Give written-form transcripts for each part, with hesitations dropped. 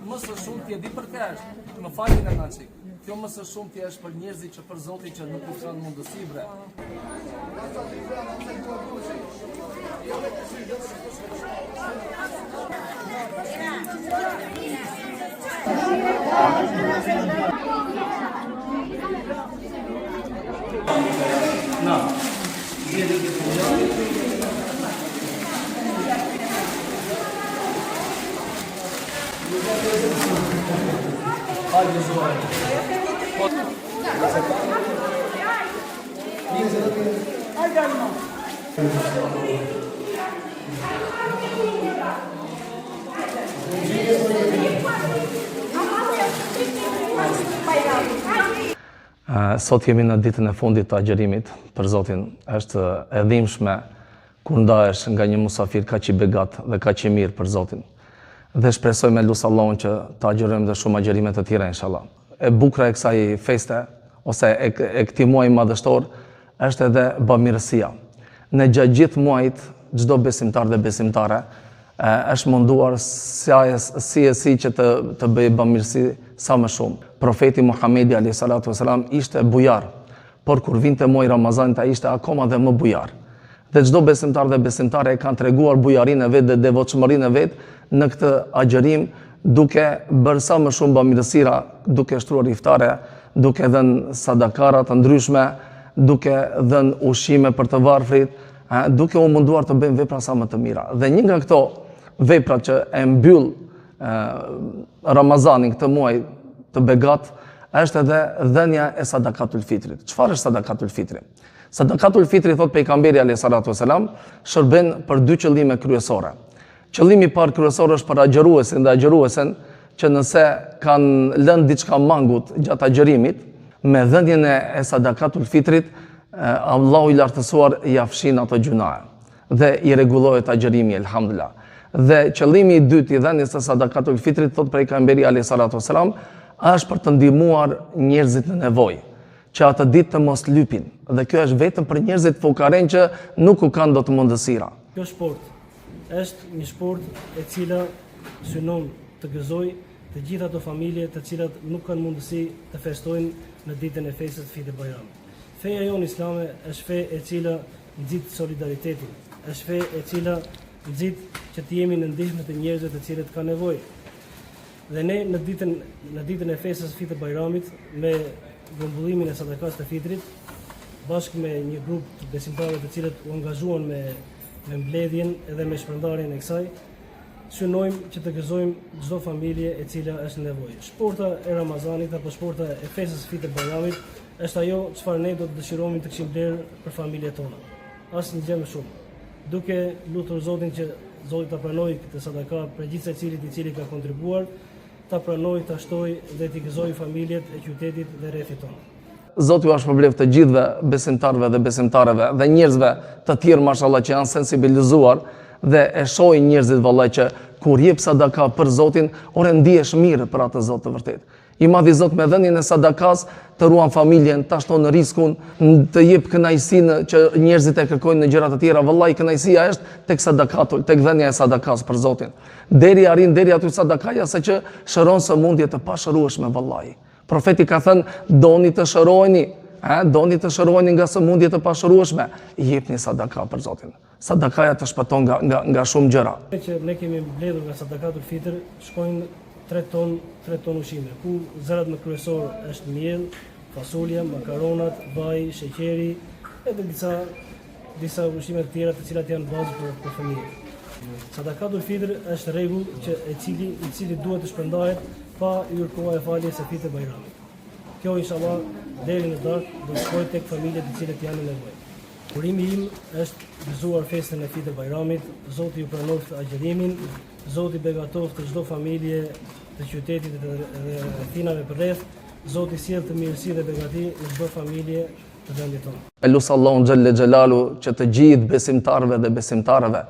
më së shumë ti e di për kesh, më falin e naçik. Kjo më së shumë ti është për njerëzit që për Zotin që nuk i kanë mundësi bre. Na, vedi che Sot jemi në ditën e fundit të agjerimit për Zotin. Është e dhimbshme kur ndahesh nga një musafir kaq i begat dhe kaq i mirë për Zotin. Dhe shpresoj me lut Allahun që të agjerojmë dhe shumë agjerime të tjera inshallah. E bukura e kësaj feste ose e këtij muaji madhështor është edhe bamirësia. Në gjatë gjithë muajit çdo besimtar dhe besimtare është munduar si që të bëjë bamirësi sa më shumë. Profeti Muhamedi alayhi salatu wasalam ishte bujar, por kur vinte muaji Ramazanit ai ishte akoma dhe më bujar. Dhe çdo besimtar dhe besimtare e kanë treguar bujarinë e vet dhe devotshmërinë e vet në këtë agjerim, duke bërë sa më shumë bamirësira, duke shtruar iftare, duke dhënë sadakara të ndryshme, duke dhënë ushqime për të varfrit, duke u munduar të bëjmë vepra sa më të mira. Dhe një nga këto vepra që e mbyll Ramazanin këtë muaj të begat është edhe dhënia e sadakatul fitrit. Çfarë është sadakatul fitri? Sadakatul fitri, thot pejgamberi alayhi salatu wasalam, shërben për dy qëllime kryesore. Qëllimi i parë kryesor është për agjeruesin dhe agjeruesen që nëse kanë lënë diçka mangut gjatë agjerimit, me dhënien e sadakatul fitrit, Allahu i lartësuar i afshin ato gjunahe dhe i rregullohet agjerimi elhamdulillah. Dhe qëllimi i dytë i dhënies së sadakatul fitrit, thot pejgamberi alayhi salatu wasalam, është për të ndihmuar njerëzit në nevojë, që atë ditë të mos lypin. Dhe kjo është vetëm për njerëzit fukaren që nuk u kanë dot mundësira. Kjo sport është një sport e cila synon të gëzoj të gjitha ato familje të cilat nuk kanë mundësi të festojnë në ditën e festës së Fitë Bajramit. Feja jonë islame është fe e cila nxit solidaritetin, është fe e cila nxit që të jemi në ndihmë të njerëzve të cilët kanë nevojë. Dhe ne në ditën e festës së Fitë Bajramit, me grumbullimin e sadakas të fitrit, bashkë me një grup të besimtarëve të cilët u angazhuan me mbledhjen edhe me shpërndarjen e kësaj, synojmë që të gëzojmë çdo familje e cila është në nevojë. Shporta e Ramazanit apo shporta e festës së Fitë Bajramit është ajo çfarë ne do të dëshirojmë të kishim blerë për familjet tona. Asnjë gjë më shumë. Duke lutur Zotin që Zoti ta pranojë këtë sadaka për gjithë secilit i cili ka kontribuar, ta pranojë, ta shtojë dhe t'i gëzojë familjet e qytetit dhe rrethit tonë. Zoti ju shpërbleft të gjithëve besimtarëve dhe besimtareve dhe njerëzve të tjerë mashallah që janë sensibilizuar dhe e shohin njerëzit vallaj që kur jep sadaka për Zotin, ore ndihesh mirë për atë Zot të vërtet. I madhi Zot me dhënien e sadakas të ruan familjen, ta shton riskun, të jep kënaqësinë që njerëzit e kërkojnë në gjëra të tjera. Vallai kënaqësia është tek sadakatul, tek dhënia e sadakas për Zotin. Deri aty sadakaja sa që shëron sëmundje të pashërueshme vallai. Profeti ka thënë, doni të shëroheni nga sëmundjet e pashërueshme, jepni sadaka për Zotin. Sadakaja të shpëton nga shumë gjëra. Ne kemi mbledhur nga sadakatul fitr, shkojnë 3 ton ushqime, ku zërat më kryesor është miell, fasulja, makaronat, vaj, sheqeri, edhe disa ushqime të tjera të cilat janë bazë për fëmijët. Sadakatul fitr është rregull që i cili duhet të shpërndahet pa hyrë e faljes së Fitë Bajramit. Kjo inshallah deri në darkë do të shkojë tek familjet të cilët janë në nevojë. Urimi im është gëzuar festën e Fitë Bajramit, Zoti ju pranoft agjerimin, Zoti begatoft çdo familje të qytetit dhe rrethinave përreth, Zoti sjell të mirësi dhe begati në çdo familje të vendit tonë. Elus Allahun xhelle xhelalu që të gjithë besimtarëve dhe besimtarëve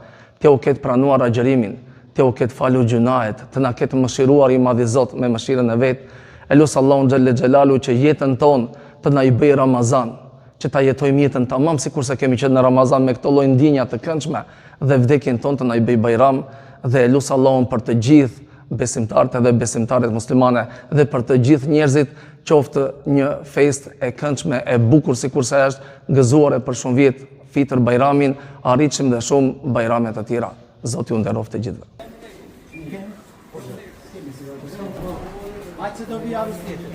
të u ketë pranuar agjerimin, të u ketë falur gjunahet, të na ketë mëshiruar i madhi Zot me mëshirën e vet. Elus Allahun xhelle xhelalu që jetën tonë të na i bëj Ramazan, që ta jetojmë jetën tamam sikurse kemi qenë në Ramazan me këto lloj ndjenja të këndshme dhe vdekjen tonë të na i bëj Bajram. Dhe elus Allahun për të gjithë besimtarët edhe besimtarët muslimane dhe për të gjithë njerëzit qoftë një fest e këndshme e bukur sikurse është gëzuar për shumë vjet Fitër Bajramin, arritshim dhe shumë bajrame të tjera. Zoti ju nderoft të gjithëve. Aq se do vi javës tjetër.